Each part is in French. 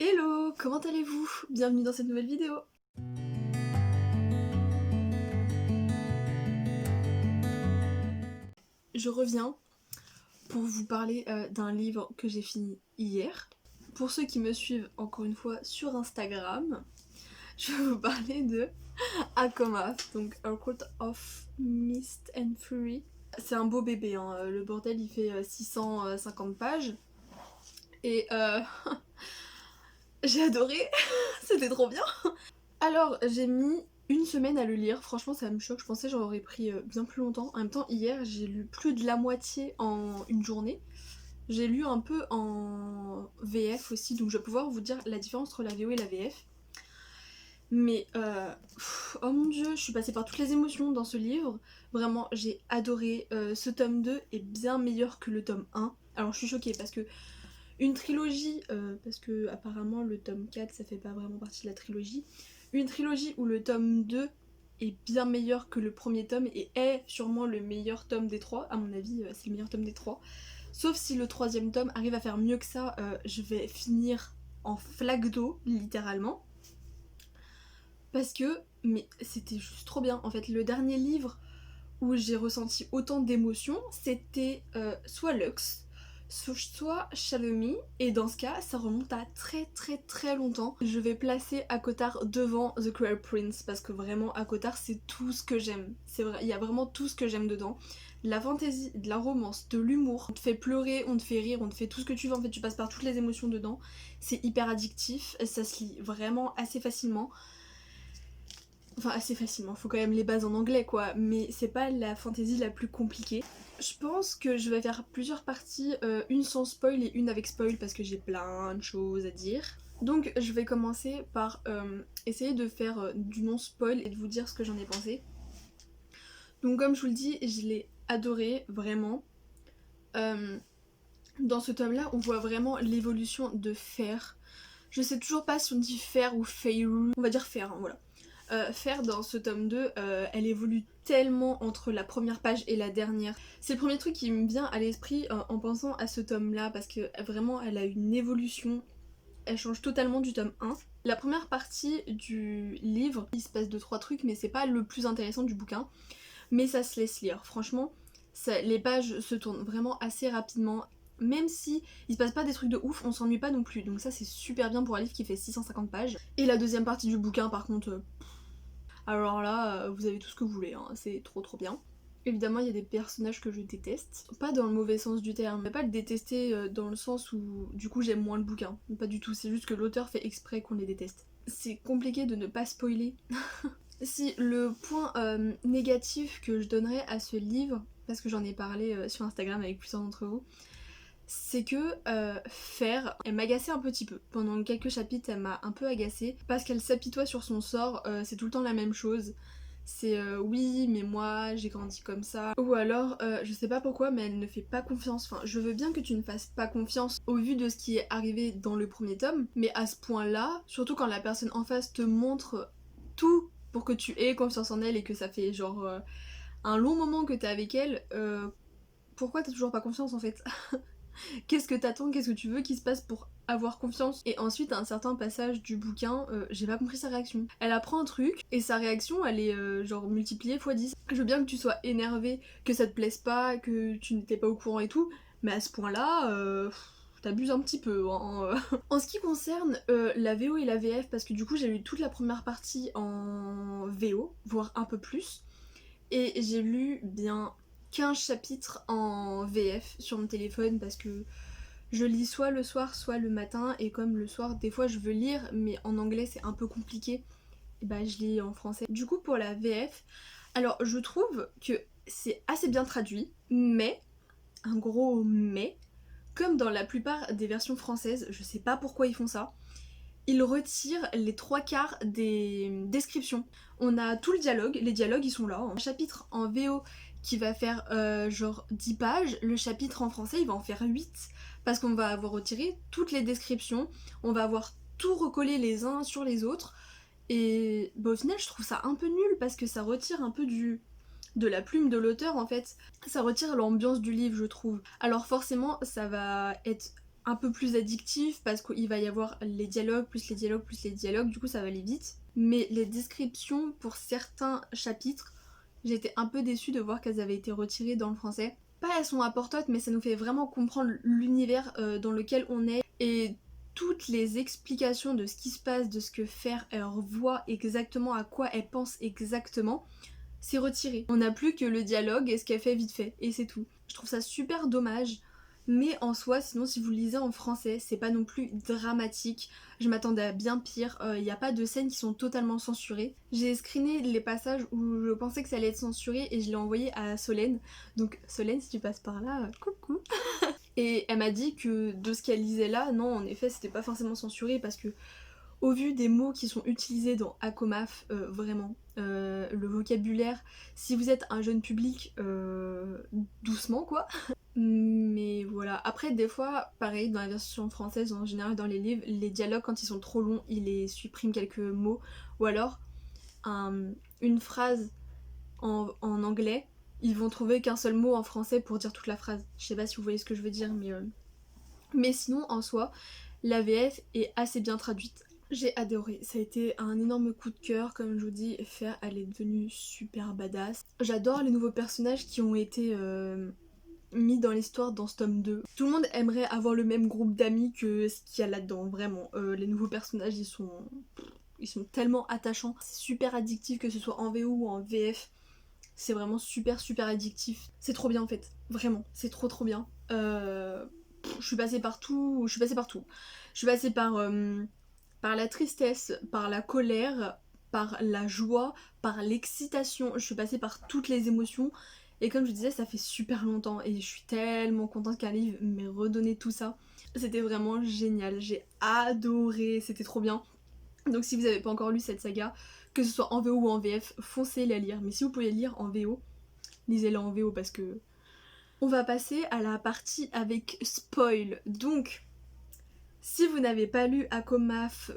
Hello, comment allez-vous? Bienvenue dans cette nouvelle vidéo. Je reviens pour vous parler d'un livre que j'ai fini hier. Pour ceux qui me suivent encore une fois sur Instagram, je vais vous parler de Akomath, donc A Court of Mist and Fury. C'est un beau bébé, hein. Le bordel il fait 650 pages. Et j'ai adoré, c'était trop bien. Alors j'ai mis une semaine à le lire, franchement ça me choque, je pensais j'en aurais pris bien plus longtemps. En même temps hier j'ai lu plus de la moitié en une journée. J'ai lu un peu en VF aussi, donc je vais pouvoir vous dire la différence entre la VO et la VF. Mais oh mon dieu, je suis passée par toutes les émotions dans ce livre. Vraiment j'ai adoré, ce tome 2 est bien meilleur que le tome 1. Alors je suis choquée parce que une trilogie, parce que apparemment le tome 4 ça fait pas vraiment partie de la trilogie. Une trilogie où le tome 2 est bien meilleur que le premier tome et est sûrement le meilleur tome des trois. À mon avis, c'est le meilleur tome des trois. Sauf si le troisième tome arrive à faire mieux que ça, je vais finir en flaque d'eau, littéralement. Parce que, mais c'était juste trop bien. En fait, le dernier livre où j'ai ressenti autant d'émotions, c'était soit Lux, soit Shadow Me, et dans ce cas, ça remonte à très longtemps. Je vais placer ACOTAR devant The Cruel Prince, parce que vraiment, ACOTAR, c'est tout ce que j'aime. C'est vrai, il y a vraiment tout ce que j'aime dedans. La fantaisie, de la romance, de l'humour, on te fait pleurer, on te fait rire, on te fait tout ce que tu veux, en fait tu passes par toutes les émotions dedans. C'est hyper addictif, ça se lit vraiment assez facilement. Enfin assez facilement, faut quand même les bases en anglais quoi, mais c'est pas la fantasy la plus compliquée. Je pense que je vais faire plusieurs parties, une sans spoil et une avec spoil parce que j'ai plein de choses à dire. Donc je vais commencer par essayer de faire du non spoil et de vous dire ce que j'en ai pensé. Donc comme je vous le dis, je l'ai adoré, vraiment. Dans ce tome là on voit vraiment l'évolution de Fer. Je sais toujours pas si on dit Fer ou Feyru, on va dire Fer, hein, voilà. Faire dans ce tome 2, elle évolue tellement entre la première page et la dernière. C'est le premier truc qui me vient à l'esprit en pensant à ce tome là parce que vraiment elle a une évolution, elle change totalement du tome 1. La première partie du livre, il se passe 2-3 trucs mais c'est pas le plus intéressant du bouquin, mais ça se laisse lire. Franchement, les pages se tournent vraiment assez rapidement. Même si il se passe pas des trucs de ouf, on s'ennuie pas non plus. Donc ça c'est super bien pour un livre qui fait 650 pages. Et la deuxième partie du bouquin par contre, alors là, vous avez tout ce que vous voulez, hein. C'est trop bien. Évidemment, il y a des personnages que je déteste. Pas dans le mauvais sens du terme. Mais pas le détester dans le sens où du coup j'aime moins le bouquin. Pas du tout, c'est juste que l'auteur fait exprès qu'on les déteste. C'est compliqué de ne pas spoiler. Si le point négatif que je donnerais à ce livre, parce que j'en ai parlé sur Instagram avec plusieurs d'entre vous, c'est que Fer, elle m'agaçait un petit peu. Pendant quelques chapitres, elle m'a un peu agacée parce qu'elle s'apitoie sur son sort, c'est tout le temps la même chose. C'est oui, mais moi j'ai grandi comme ça. Ou alors, je sais pas pourquoi, mais elle ne fait pas confiance. Enfin, je veux bien que tu ne fasses pas confiance au vu de ce qui est arrivé dans le premier tome, mais à ce point-là, surtout quand la personne en face te montre tout pour que tu aies confiance en elle et que ça fait genre un long moment que t'es avec elle, pourquoi t'as toujours pas confiance en fait? Qu'est-ce que t'attends, qu'est-ce que tu veux qu'il se passe pour avoir confiance? Et ensuite, à un certain passage du bouquin, j'ai pas compris sa réaction. Elle apprend un truc, et sa réaction, elle est genre multipliée x 10. Je veux bien que tu sois énervé, que ça te plaise pas, que tu n'étais pas au courant et tout, mais à ce point-là, t'abuses un petit peu, hein. En ce qui concerne la VO et la VF, parce que du coup j'ai lu toute la première partie en VO, voire un peu plus, et j'ai lu bien 15 chapitres en VF sur mon téléphone parce que je lis soit le soir soit le matin, et comme le soir des fois je veux lire mais en anglais c'est un peu compliqué, et bah je lis en français. Du coup pour la VF, alors je trouve que c'est assez bien traduit, mais, un gros mais, comme dans la plupart des versions françaises, je sais pas pourquoi ils font ça, ils retirent les trois quarts des descriptions. On a tout le dialogue, les dialogues ils sont là. Un chapitre en VO qui va faire genre 10 pages, le chapitre en français il va en faire 8 parce qu'on va avoir retiré toutes les descriptions, on va avoir tout recollé les uns sur les autres, et bah, au final je trouve ça un peu nul parce que ça retire un peu de la plume de l'auteur en fait. Ça retire l'ambiance du livre je trouve. Alors forcément ça va être un peu plus addictif parce qu'il va y avoir les dialogues, plus les dialogues, plus les dialogues, du coup ça va aller vite. Mais les descriptions pour certains chapitres, j'ai été un peu déçue de voir qu'elles avaient été retirées dans le français. Pas elles sont importantes, mais ça nous fait vraiment comprendre l'univers dans lequel on est et toutes les explications de ce qui se passe, de ce que Fer voit exactement, à quoi elle pense exactement, c'est retiré. On n'a plus que le dialogue et ce qu'elle fait vite fait, et c'est tout. Je trouve ça super dommage, mais en soi, sinon si vous le lisez en français, c'est pas non plus dramatique. Je m'attendais à bien pire, il n'y a pas de scènes qui sont totalement censurées. J'ai screené les passages où je pensais que ça allait être censuré et je l'ai envoyé à Solène. Donc Solène, si tu passes par là, coucou. Et elle m'a dit que de ce qu'elle lisait là, non, en effet, c'était pas forcément censuré parce que au vu des mots qui sont utilisés dans Akomaf, vraiment, le vocabulaire, si vous êtes un jeune public, doucement quoi. Mais voilà, après des fois, pareil, dans la version française, en général dans les livres, les dialogues quand ils sont trop longs, ils les suppriment quelques mots, ou alors une phrase en anglais, ils vont trouver qu'un seul mot en français pour dire toute la phrase. Je sais pas si vous voyez ce que je veux dire, mais sinon en soi, la VF est assez bien traduite. J'ai adoré, ça a été un énorme coup de cœur, comme je vous dis, Fer, elle est devenue super badass. J'adore les nouveaux personnages qui ont été mis dans l'histoire dans ce tome 2. Tout le monde aimerait avoir le même groupe d'amis que ce qu'il y a là-dedans, vraiment. Les nouveaux personnages, ils sont tellement attachants, c'est super addictif que ce soit en VO ou en VF. C'est vraiment super super addictif. C'est trop bien en fait, vraiment, c'est trop trop bien. Je suis passée partout, je suis passée partout. Je suis passée par la tristesse, par la colère, par la joie, par l'excitation. Je suis passée par toutes les émotions. Et comme je disais, ça fait super longtemps et je suis tellement contente qu'un livre m'ait redonné tout ça. C'était vraiment génial, j'ai adoré, c'était trop bien. Donc si vous n'avez pas encore lu cette saga, que ce soit en VO ou en VF, foncez la lire. Mais si vous pouvez lire en VO, lisez-la en VO parce que... On va passer à la partie avec spoil. Donc, si vous n'avez pas lu Akomaf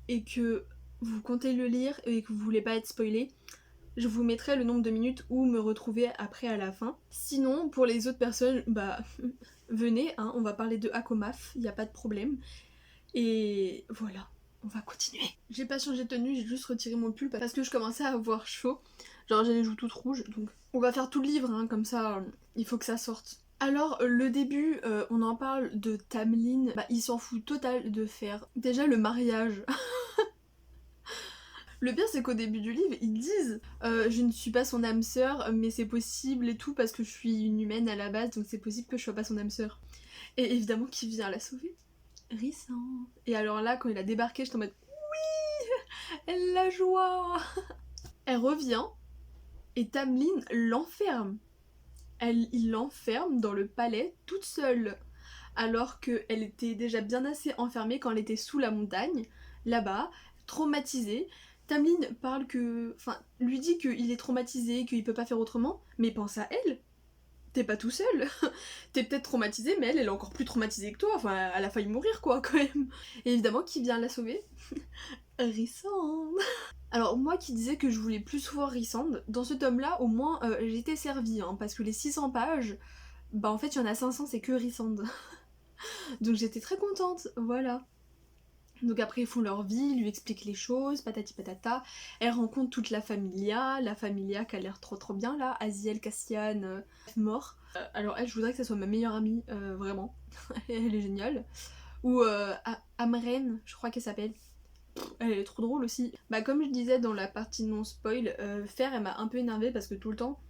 et que vous comptez le lire et que vous voulez pas être spoilé, je vous mettrai le nombre de minutes où me retrouver après à la fin. Sinon, pour les autres personnes, bah venez, hein, on va parler de Akomaf, il n'y a pas de problème. Et voilà, on va continuer. J'ai pas changé de tenue, j'ai juste retiré mon pull parce que je commençais à avoir chaud. Genre j'ai les joues toutes rouges, donc on va faire tout le livre, hein, comme ça, il faut que ça sorte. Alors, le début, on en parle de Tamlin, bah, il s'en fout total de faire déjà le mariage. Le pire, c'est qu'au début du livre, ils disent je ne suis pas son âme sœur, mais c'est possible et tout parce que je suis une humaine à la base, donc c'est possible que je sois pas son âme sœur. Et évidemment, qui vient la sauver? Rissant. Et alors là, quand il a débarqué, j'étais en mode oui, elle la joie. Elle revient et Tamlin l'enferme. Il l'enferme dans le palais toute seule. Alors qu'elle était déjà bien assez enfermée quand elle était sous la montagne, là-bas, traumatisée. Tamlin parle que... Enfin, lui dit qu'il est traumatisé, qu'il peut pas faire autrement, mais pense à elle. T'es pas tout seul. T'es peut-être traumatisé, mais elle est encore plus traumatisée que toi. Enfin, elle a failli mourir, quoi, quand même. Et évidemment, qui vient la sauver? Rissande. Alors, moi qui disais que je voulais plus voir Rissande, dans ce tome-là, au moins, j'étais servie, hein, parce que les 600 pages, bah en fait, il y en a 500, c'est que Rissande. Donc j'étais très contente, voilà. Donc après ils font leur vie, lui expliquent les choses, patati patata. Elle rencontre toute la familia qui a l'air trop trop bien là, Aziel, Cassian, mort. Alors elle, je voudrais que ça soit ma meilleure amie, vraiment. Elle est géniale. Ou Amren, je crois qu'elle s'appelle. Elle est trop drôle aussi. Bah comme je disais dans la partie non spoil, Fer elle m'a un peu énervée parce que tout le temps...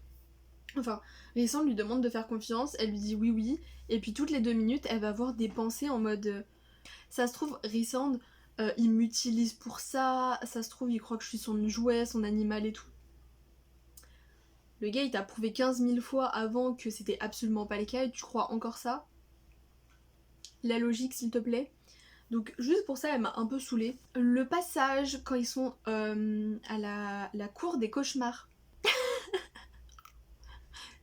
Enfin, Rissand lui demande de faire confiance, elle lui dit oui oui, et puis toutes les 2 minutes elle va avoir des pensées en mode... ça se trouve, Rissand, il m'utilise pour ça, ça se trouve, il croit que je suis son jouet, son animal et tout. Le gars, il t'a prouvé 15 000 fois avant que c'était absolument pas le cas et tu crois encore ça? La logique, s'il te plaît. Donc juste pour ça, elle m'a un peu saoulée. Le passage, quand ils sont à la cour des cauchemars.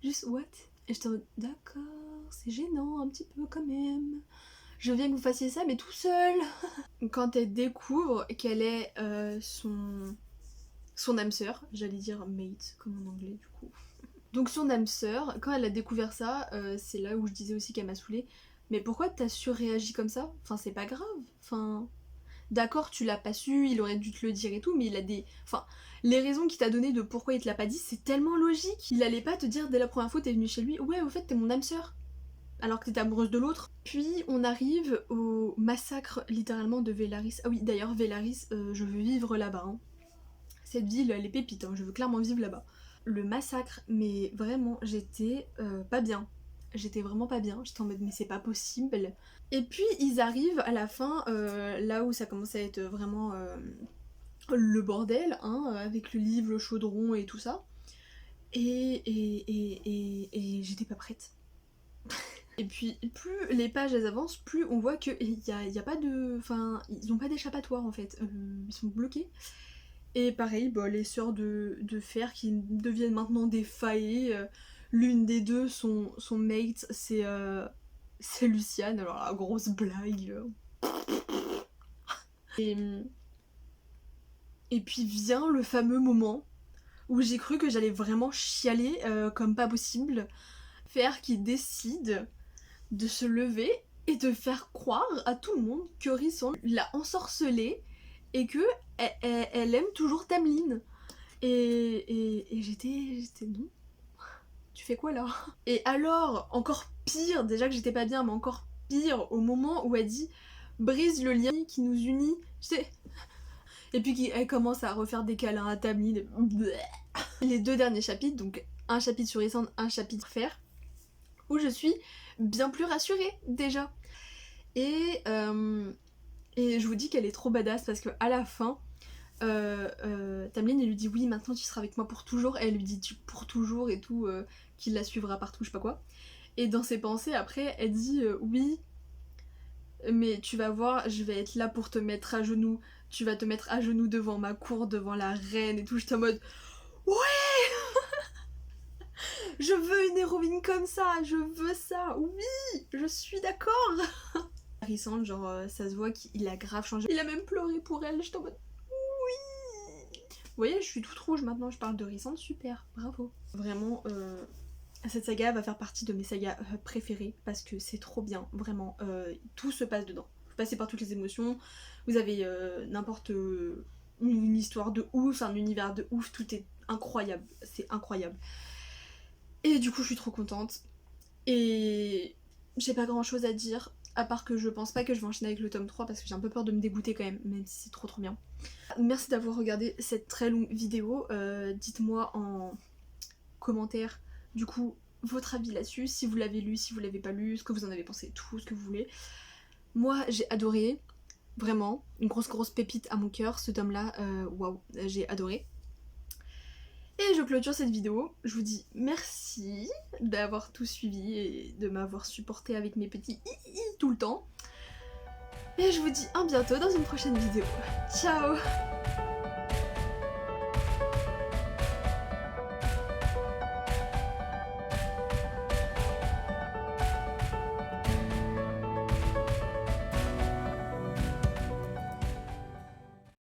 Juste, what? Et j'étais en mode, d'accord, c'est gênant un petit peu quand même. Je veux bien que vous fassiez ça, mais tout seul. Quand elle découvre qu'elle est son âme sœur, j'allais dire mate, comme en anglais du coup. Donc son âme sœur, quand elle a découvert ça, c'est là où je disais aussi qu'elle m'a saoulée. mais pourquoi t'as surréagi comme ça? Enfin, c'est pas grave. Enfin, d'accord, tu l'as pas su, il aurait dû te le dire et tout, mais il a des... Enfin, les raisons qu'il t'a donné de pourquoi il te l'a pas dit, c'est tellement logique. Il allait pas te dire dès la première fois t'es venue chez lui, ouais, au fait, t'es mon âme sœur, alors que t'étais amoureuse de l'autre. Puis on arrive au massacre littéralement de Velaris. Ah oui, d'ailleurs, Velaris, je veux vivre là-bas. Hein. Cette ville, elle est pépite, hein, je veux clairement vivre là-bas. Le massacre, mais vraiment, j'étais pas bien. J'étais vraiment pas bien, j'étais en mode mais c'est pas possible. Et puis ils arrivent à la fin, là où ça commence à être vraiment le bordel, hein, avec le livre, le chaudron et tout ça. Et j'étais pas prête. Et puis plus les pages elles avancent, plus on voit qu'il y a pas de... Enfin, ils ont pas d'échappatoire en fait, ils sont bloqués. Et pareil, bah, les sœurs de fer qui deviennent maintenant des faillées. L'une des deux, son mate, c'est Luciane, alors la grosse blague. Et, et puis vient le fameux moment où j'ai cru que j'allais vraiment chialer comme pas possible. Fer qui décide de se lever et de faire croire à tout le monde que Rhysand l'a ensorcelée et que elle aime toujours Tamlin. Et j'étais non, tu fais quoi là? Et alors, encore pire, déjà que j'étais pas bien, mais encore pire, au moment où elle dit brise le lien qui nous unit, j'étais... Et puis elle commence à refaire des câlins à Tamlin. Les deux derniers chapitres, donc un chapitre sur Rhysand, un chapitre Fer, où je suis bien plus rassurée déjà. Et je vous dis qu'elle est trop badass parce que à la fin, Tamlin elle lui dit oui maintenant tu seras avec moi pour toujours, et elle lui dit pour toujours et tout, qu'il la suivra partout, je sais pas quoi. Et dans ses pensées après elle dit oui mais tu vas voir, je vais être là pour te mettre à genoux, tu vas te mettre à genoux devant ma cour, devant la reine et tout. J'étais en mode ouais. Je veux une héroïne comme ça, je veux ça, oui, je suis d'accord. Rhysand, genre ça se voit qu'il a grave changé, il a même pleuré pour elle. J'étais en mode oui. Vous voyez, je suis toute rouge maintenant, je parle de Rhysand, super, bravo. Vraiment, cette saga va faire partie de mes sagas préférées parce que c'est trop bien, vraiment, tout se passe dedans. Vous passez par toutes les émotions, vous avez n'importe une histoire de ouf, un univers de ouf, tout est incroyable, c'est incroyable. Et du coup, je suis trop contente. Et j'ai pas grand chose à dire, à part que je pense pas que je vais enchaîner avec le tome 3 parce que j'ai un peu peur de me dégoûter quand même si c'est trop bien. Merci d'avoir regardé cette très longue vidéo. Dites-moi en commentaire du coup votre avis là-dessus, si vous l'avez lu, si vous l'avez pas lu, ce que vous en avez pensé, tout ce que vous voulez. Moi j'ai adoré, vraiment, une grosse pépite à mon cœur, ce tome-là, waouh, j'ai adoré. Et je clôture cette vidéo, je vous dis merci d'avoir tout suivi et de m'avoir supporté avec mes petits i tout le temps. Et je vous dis à bientôt dans une prochaine vidéo. Ciao!